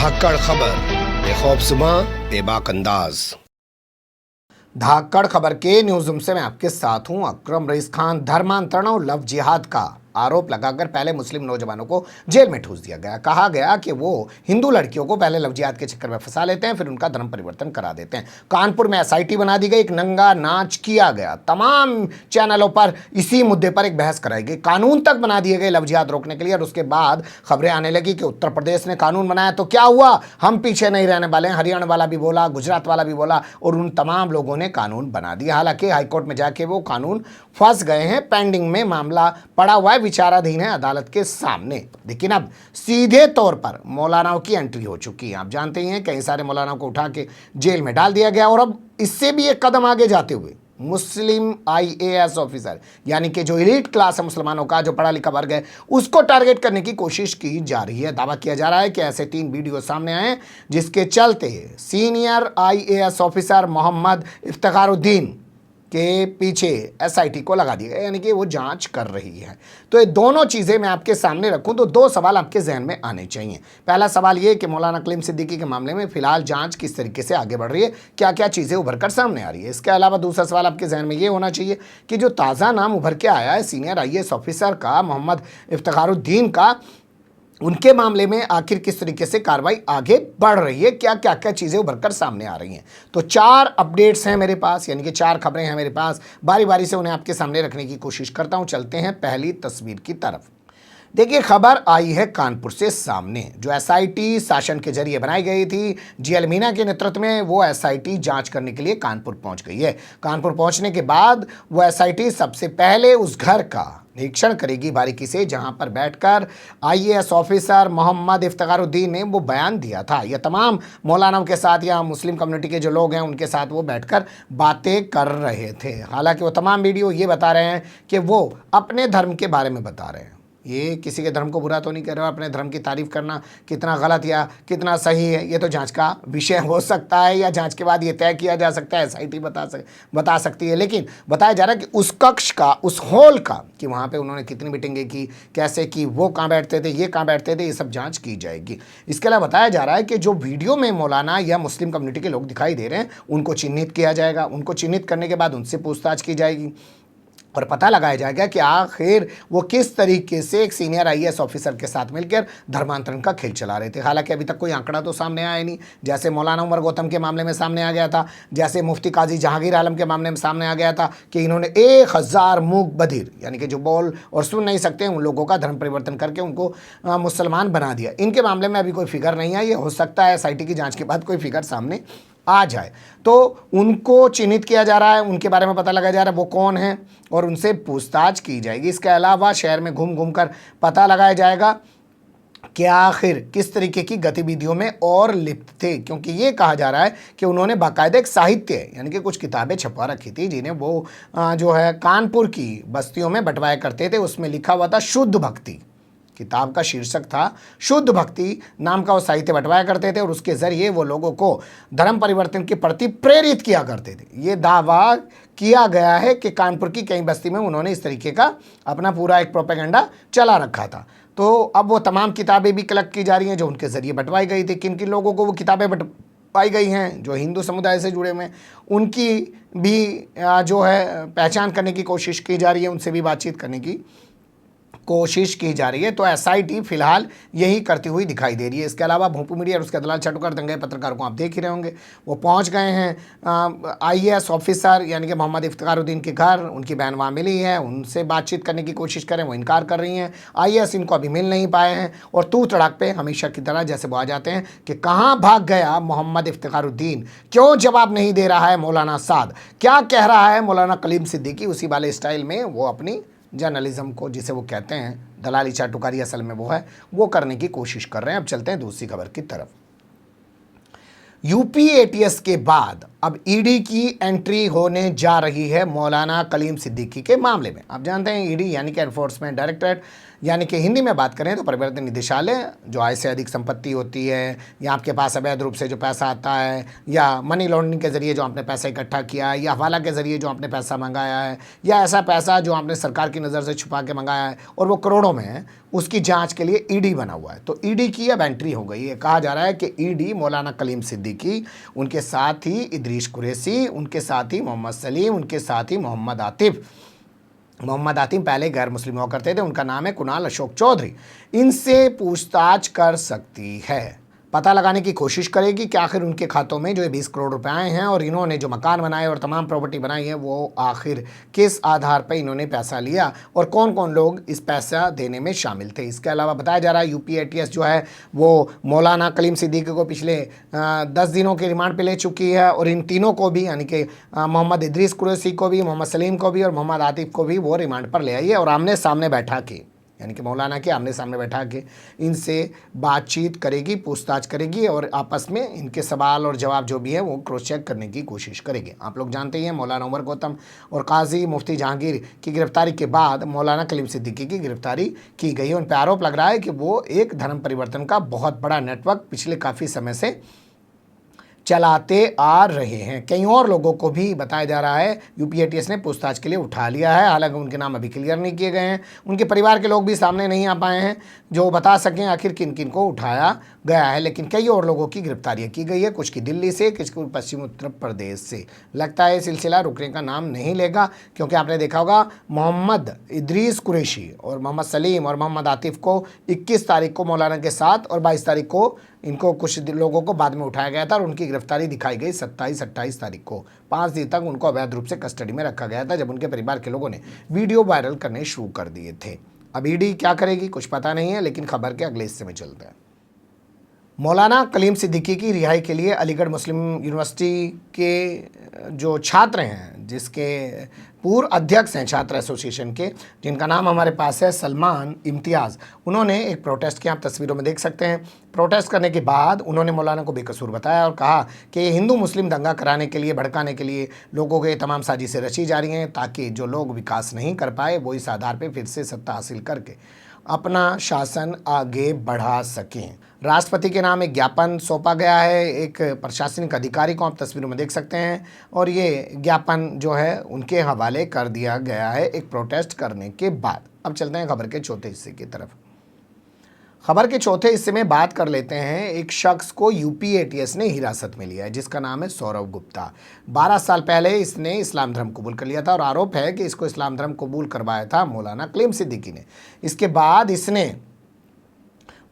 धाकड़ खबर बेखौफसमा बेबाक अंदाज। धाकड़ खबर के न्यूज रूम से मैं आपके साथ हूं अकरम रईस खान। धर्मांतरण और लव जिहाद का आरोप लगाकर पहले मुस्लिम नौजवानों को जेल में ठूस दिया गया। कहा गया कि वो हिंदू लड़कियों को पहले लव जिहाद के चक्कर में फंसा लेते हैं, फिर उनका धर्म परिवर्तन करा देते हैं। कानपुर में एसआईटी बना दी गई, एक नंगा नाच किया गया। तमाम चैनलों पर इसी मुद्दे पर एक बहस कराई गई। कानून तक बना दिए गए लव जिहाद रोकने के लिए। और उसके बाद खबरें आने लगी कि उत्तर प्रदेश ने कानून बनाया तो क्या हुआ, हम पीछे नहीं रहने वाले हैं। हरियाणा वाला भी बोला, गुजरात वाला भी बोला और उन तमाम लोगों ने कानून बना दिया। हालांकि हाईकोर्ट में जाके वो कानून फंस गए हैं, पेंडिंग में मामला पड़ा हुआ है, विचाराधीन है अदालत के सामने। लेकिन अब सीधे तौर पर मौलानाओं की एंट्री हो चुकी है। आप जानते ही हैं कई सारे मौलानाओं को उठा के जेल में डाल दिया गया। और अब इससे भी एक कदम आगे जाते हुए मुस्लिम आईएएस ऑफिसर यानी कि जो एलीट क्लास है मुसलमानों का, जो पढ़ा लिखा वर्ग है, उसको टारगेट करने की कोशिश की जा रही है। दावा किया जा रहा है कि ऐसे 3 वीडियो सामने आए जिसके चलते senior IAS officer Mohammed Iftikharuddin के पीछे एसआईटी को लगा दिया गया, यानी कि वो जांच कर रही है। तो ये दोनों चीज़ें मैं आपके सामने रखूं तो 2 सवाल आपके जहन में आने चाहिए। पहला सवाल ये कि मौलाना कलीम सिद्दीकी के मामले में फिलहाल जांच किस तरीके से आगे बढ़ रही है, क्या क्या चीज़ें उभर कर सामने आ रही है। इसके अलावा दूसरा सवाल आपके जहन में ये होना चाहिए कि जो ताज़ा नाम उभर के आया है सीनियर आईएएस ऑफिसर का, मोहम्मद इफ्तिखारुद्दीन का, उनके मामले में आखिर किस तरीके से कार्रवाई आगे बढ़ रही है, क्या क्या क्या चीज़ें उभरकर सामने आ रही हैं। तो 4 अपडेट्स हैं मेरे पास, यानी कि 4 खबरें हैं मेरे पास। बारी बारी से उन्हें आपके सामने रखने की कोशिश करता हूं। चलते हैं पहली तस्वीर की तरफ। देखिए, खबर आई है कानपुर से सामने। जो एसआईटी शासन के जरिए बनाई गई थी, जीएल मीना के नेतृत्व में, वो एसआईटी जांच करने के लिए कानपुर पहुंच गई है। कानपुर पहुंचने के बाद वो एसआईटी सबसे पहले उस घर का निरीक्षण करेगी बारीकी से जहां पर बैठकर आईएएस ऑफिसर मोहम्मद इफ्तिखारुद्दीन ने वो बयान दिया था। यह तमाम मौलानाओं के साथ या मुस्लिम कम्युनिटी के जो लोग हैं उनके साथ वो बैठकर बातें कर रहे थे। हालांकि वो तमाम वीडियो ये बता रहे हैं कि वो अपने धर्म के बारे में बता रहे हैं। ये किसी के धर्म को बुरा तो नहीं कर रहे हो। अपने धर्म की तारीफ करना कितना गलत या कितना सही है, ये तो जांच का विषय हो सकता है, या जांच के बाद ये तय किया जा सकता है, एसआईटी बता सकती है। लेकिन बताया जा रहा है कि उस कक्ष का, उस हॉल का, कि वहाँ पे उन्होंने कितनी मीटिंगें की, कैसे की, वो कहाँ बैठते थे, ये कहाँ बैठते थे, ये सब जाँच की जाएगी। इसके अलावा बताया जा रहा है कि जो वीडियो में मौलाना या मुस्लिम कम्युनिटी के लोग दिखाई दे रहे हैं उनको चिन्हित किया जाएगा। उनको चिन्हित करने के बाद उनसे पूछताछ की जाएगी और पता लगाया जाएगा कि आखिर वो किस तरीके से एक सीनियर आईएएस ऑफिसर के साथ मिलकर धर्मांतरण का खेल चला रहे थे। हालांकि अभी तक कोई आंकड़ा तो सामने आया नहीं, जैसे मौलाना उमर गौतम के मामले में सामने आ गया था, जैसे मुफ्ती काजी जहांगीर आलम के मामले में सामने आ गया था कि इन्होंने 1000 मूक बधिर, यानी कि जो बोल और सुन नहीं सकते उन लोगों का धर्म परिवर्तन करके उनको मुसलमान बना दिया। इनके मामले में अभी कोई फिगर नहीं आई। ये हो सकता है एसआईटी की जाँच के बाद कोई फिगर सामने आ जाए। तो उनको चिन्हित किया जा रहा है, उनके बारे में पता लगाया जा रहा है वो कौन है और उनसे पूछताछ की जाएगी। इसके अलावा शहर में घूम घूम कर पता लगाया जाएगा कि आखिर किस तरीके की गतिविधियों में और लिप्त थे, क्योंकि ये कहा जा रहा है कि उन्होंने बाकायदा एक साहित्य यानी कि कुछ किताबें छपवा रखी थी जिन्हें वो जो है कानपुर की बस्तियों में बंटवाया करते थे। उसमें लिखा हुआ था शुद्ध भक्ति, किताब का शीर्षक था शुद्ध भक्ति नाम का वो साहित्य बंटवाया करते थे और उसके जरिए वो लोगों को धर्म परिवर्तन के प्रति प्रेरित किया करते थे। ये दावा किया गया है कि कानपुर की कई बस्ती में उन्होंने इस तरीके का अपना पूरा एक प्रोपेगेंडा चला रखा था। तो अब वो तमाम किताबें भी कलेक्ट की जा रही हैं जो उनके जरिए बंटवाई गई थी। किन किन लोगों को वो किताबें बंटवाई गई हैं जो हिंदू समुदाय से जुड़े हुए हैं, उनकी भी जो है पहचान करने की कोशिश की जा रही है, उनसे भी बातचीत करने की कोशिश की जा रही है। तो एसआईटी फिलहाल यही करती हुई दिखाई दे रही है। इसके अलावा भोंपू मीडिया और उसके दलाल चटुकर दंगे पत्रकारों को आप देख ही रहे होंगे, वो पहुंच गए हैं आईएएस ऑफिसर यानी कि मोहम्मद इफ्तिखारुद्दीन के घर। उनकी बहन वहाँ मिली है, उनसे बातचीत करने की कोशिश करें, वो इनकार कर रही हैं। आईएएस इनको अभी मिल नहीं पाए हैं और तू तड़ाक पे हमेशा की तरह जैसे वो आ जाते हैं कि कहाँ भाग गया मोहम्मद इफ्तिखारुद्दीन, क्यों जवाब नहीं दे रहा है मौलाना साद, क्या कह रहा है मौलाना कलीम सिद्दीकी। उसी वाले स्टाइल में वो अपनी जर्नलिज्म को, जिसे वो कहते हैं दलाली चाटुकारी, असल में वो है, वो करने की कोशिश कर रहे हैं। अब चलते हैं दूसरी खबर की तरफ। यूपी एटीएस के बाद अब ईडी की एंट्री होने जा रही है मौलाना कलीम सिद्दीकी के मामले में। आप जानते हैं ईडी यानी कि एनफोर्समेंट डायरेक्टरेट, यानी कि हिंदी में बात करें तो परिवर्तन निदेशालय, जो आय से अधिक संपत्ति होती है या आपके पास अवैध रूप से जो पैसा आता है या मनी लॉन्ड्रिंग के जरिए जो आपने पैसा इकट्ठा किया है या हवाला के जरिए जो आपने पैसा मंगाया है या ऐसा पैसा जो आपने सरकार की नज़र से छुपा के मंगाया है और वो करोड़ों में है, उसकी जांच के लिए ईडी बना हुआ है। तो ईडी की अब एंट्री हो गई है। कहा जा रहा है कि ईडी मौलाना कलीम सिद्दीकी, उनके साथ ही इदरीस कुरैशी, उनके साथ ही मोहम्मद सलीम, उनके साथ ही मोहम्मद आतिफ पहले गैर मुस्लिम हुआ करते थे, उनका नाम है कुणाल अशोक चौधरी, इनसे पूछताछ कर सकती है। पता लगाने की कोशिश करेगी कि आखिर उनके खातों में जो 20 करोड़ रुपए आए हैं और इन्होंने जो मकान बनाए और तमाम प्रॉपर्टी बनाई है वो आखिर किस आधार पर इन्होंने पैसा लिया और कौन कौन लोग इस पैसा देने में शामिल थे। इसके अलावा बताया जा रहा है यूपी एटीएस जो है वो मौलाना कलीम सिद्दीकी को पिछले 10 दिनों के रिमांड पे ले चुकी है और इन तीनों को भी, यानी कि मोहम्मद इदरीस कुरैशी को भी, मोहम्मद सलीम को भी और मोहम्मद आतिफ को भी वो रिमांड पर ले आई है और आमने सामने बैठा के, यानी कि मौलाना के आमने सामने बैठा के इनसे बातचीत करेगी, पूछताछ करेगी और आपस में इनके सवाल और जवाब जो भी है वो क्रॉस चेक करने की कोशिश करेगी। आप लोग जानते ही हैं मौलाना उमर गौतम और काजी मुफ्ती जहांगीर की गिरफ्तारी के बाद मौलाना कलीम सिद्दीकी की गिरफ्तारी की गई है। उन पर आरोप लग रहा है कि वो एक धर्म परिवर्तन का बहुत बड़ा नेटवर्क पिछले काफ़ी समय से चलाते आ रहे हैं। कई और लोगों को भी बताया जा रहा है यूपी एटीएस ने पूछताछ के लिए उठा लिया है, हालांकि उनके नाम अभी क्लियर नहीं किए गए हैं। उनके परिवार के लोग भी सामने नहीं आ पाए हैं जो बता सकें आखिर किन किन को उठाया गया है, लेकिन कई और लोगों की गिरफ्तारियां की गई है, कुछ की दिल्ली से, कुछ की पश्चिम उत्तर प्रदेश से। लगता है सिलसिला रुकने का नाम नहीं लेगा, क्योंकि आपने देखा होगा मोहम्मद इदरीस कुरैशी और मोहम्मद सलीम और मोहम्मद आतिफ को 21 तारीख को मौलाना के साथ और 22 तारीख को इनको कुछ लोगों को बाद में उठाया गया था और उनकी गिरफ्तारी दिखाई गई 27-28 तारीख को। 5 दिन तक उनको अवैध रूप से कस्टडी में रखा गया था जब उनके परिवार के लोगों ने वीडियो वायरल करने शुरू कर दिए थे। अब ईडी क्या करेगी कुछ पता नहीं है, लेकिन खबर के अगले हिस्से में चलते हैं। मौलाना कलीम सिद्दीकी की रिहाई के लिए अलीगढ़ मुस्लिम यूनिवर्सिटी के जो छात्र हैं, जिसके पूर्व अध्यक्ष हैं छात्र एसोसिएशन के, जिनका नाम हमारे पास है सलमान इम्तियाज़, उन्होंने एक प्रोटेस्ट किया। आप तस्वीरों में देख सकते हैं। प्रोटेस्ट करने के बाद उन्होंने मौलाना को बेकसूर बताया और कहा कि हिंदू मुस्लिम दंगा कराने के लिए, भड़काने के लिए लोगों के तमाम साजिशें रची जा रही हैं ताकि जो लोग विकास नहीं कर पाए वो इस आधार पर फिर से सत्ता हासिल करके अपना शासन आगे बढ़ा सकें। राष्ट्रपति के नाम एक ज्ञापन सौंपा गया है एक प्रशासनिक अधिकारी को, आप तस्वीरों में देख सकते हैं, और ये ज्ञापन जो है उनके हवाले कर दिया गया है एक प्रोटेस्ट करने के बाद। अब चलते हैं खबर के चौथे हिस्से की तरफ। खबर के चौथे हिस्से में बात कर लेते हैं। एक शख्स को यूपी एटीएस ने हिरासत में लिया है जिसका नाम है सौरव गुप्ता। 12 साल पहले इसने इस्लाम धर्म कबूल कर लिया था और आरोप है कि इसको इस्लाम धर्म कबूल करवाया था मौलाना कलीम सिद्दीकी ने। इसके बाद इसने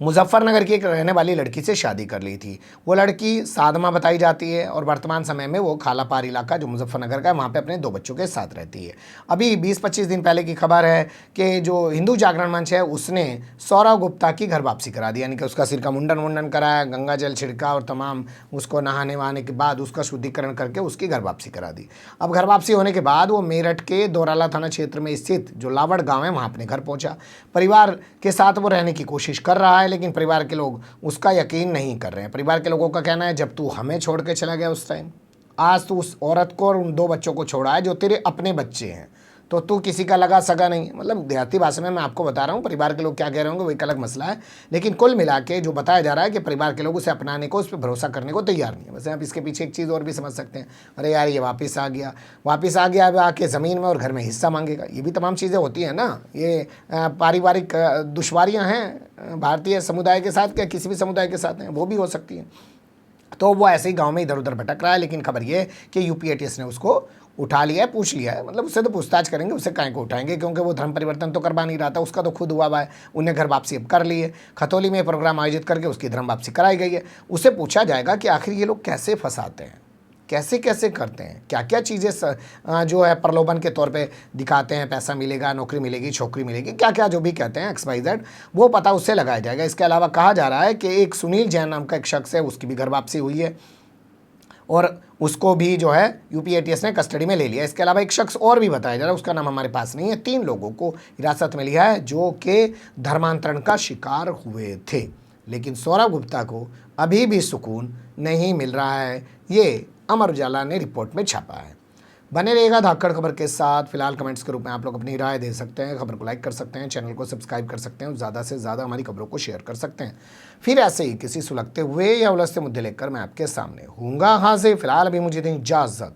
मुजफ्फरनगर की एक रहने वाली लड़की से शादी कर ली थी। वो लड़की सादमा बताई जाती है और वर्तमान समय में वो खालापार इलाका जो मुजफ्फरनगर का है वहाँ पे अपने 2 बच्चों के साथ रहती है। अभी 20-25 दिन पहले की खबर है कि जो हिंदू जागरण मंच है उसने सौरव गुप्ता की घर वापसी करा दी, यानी कि उसका सिर का मुंडन कराया, गंगा जल छिड़का और तमाम उसको नहाने वहाने के बाद उसका शुद्धिकरण करके उसकी घर वापसी करा दी। अब घर वापसी होने के बाद वो मेरठ के दोराला थाना क्षेत्र में स्थित जो लावड़ गाँव है वहाँ अपने घर पहुँचा। परिवार के साथ वो रहने की कोशिश कर रहा है, लेकिन परिवार के लोग उसका यकीन नहीं कर रहे हैं। परिवार के लोगों का कहना है जब तू हमें छोड़ के चला गया उस टाइम, आज तू उस औरत को और उन 2 बच्चों को छोड़ा है जो तेरे अपने बच्चे हैं, तो तू किसी का लगा सगा नहीं। मतलब देहाती भाषा में मैं आपको बता रहा हूँ, परिवार के लोग क्या कह रहे होंगे वो एक अलग मसला है, लेकिन कुल मिला के जो बताया जा रहा है कि परिवार के लोग उसे अपनाने को, उस पर भरोसा करने को तैयार नहीं है। वैसे आप इसके पीछे एक चीज़ और भी समझ सकते हैं, अरे यार ये वापस आ गया अब आके ज़मीन में और घर में हिस्सा मांगेगा, ये भी तमाम चीज़ें होती हैं ना। ये पारिवारिक दुश्वारियाँ हैं भारतीय समुदाय के साथ, क्या किसी भी समुदाय के साथ हैं, वो भी हो सकती हैं। तो वो ऐसे ही गाँव में इधर उधर भटक रहा है, लेकिन खबर ये कि यूपी एटीएस ने उसको उठा लिया है, पूछ लिया है। मतलब उससे तो पूछताछ करेंगे, उससे काहे को उठाएंगे, क्योंकि वो धर्म परिवर्तन तो करवा नहीं रहा था, उसका तो खुद हुआ है। उन्हें घर वापसी अब कर ली है, खतौली में प्रोग्राम आयोजित करके उसकी धर्म वापसी कराई गई है। उससे पूछा जाएगा कि आखिर ये लोग कैसे फंसाते हैं, कैसे कैसे करते हैं, क्या क्या चीज़ें जो है प्रलोभन के तौर पे दिखाते हैं, पैसा मिलेगा, नौकरी मिलेगी, छोकरी मिलेगी, क्या क्या जो भी कहते हैं XYZ, वो पता उससे लगाया जाएगा। इसके अलावा कहा जा रहा है कि एक सुनील जैन नाम का एक शख्स है, उसकी भी घर वापसी हुई है और उसको भी जो है यूपी एटीएस ने कस्टडी में ले लिया। इसके अलावा एक शख्स और भी बताया जा रहा है, उसका नाम हमारे पास नहीं है। 3 लोगों को हिरासत में लिया है जो कि धर्मांतरण का शिकार हुए थे, लेकिन सौरव गुप्ता को अभी भी सुकून नहीं मिल रहा है, ये अमर उजाला ने रिपोर्ट में छापा है। बने रहेगा धाकड़ खबर के साथ। फिलहाल कमेंट्स के रूप में आप लोग अपनी राय दे सकते हैं, खबर को लाइक कर सकते हैं, चैनल को सब्सक्राइब कर सकते हैं और ज़्यादा से ज़्यादा हमारी खबरों को शेयर कर सकते हैं। फिर ऐसे ही किसी सुलगते हुए या उलझते मुद्दे लेकर मैं आपके सामने हूँगा हाजिर। फिलहाल अभी मुझे दें इजाज़त।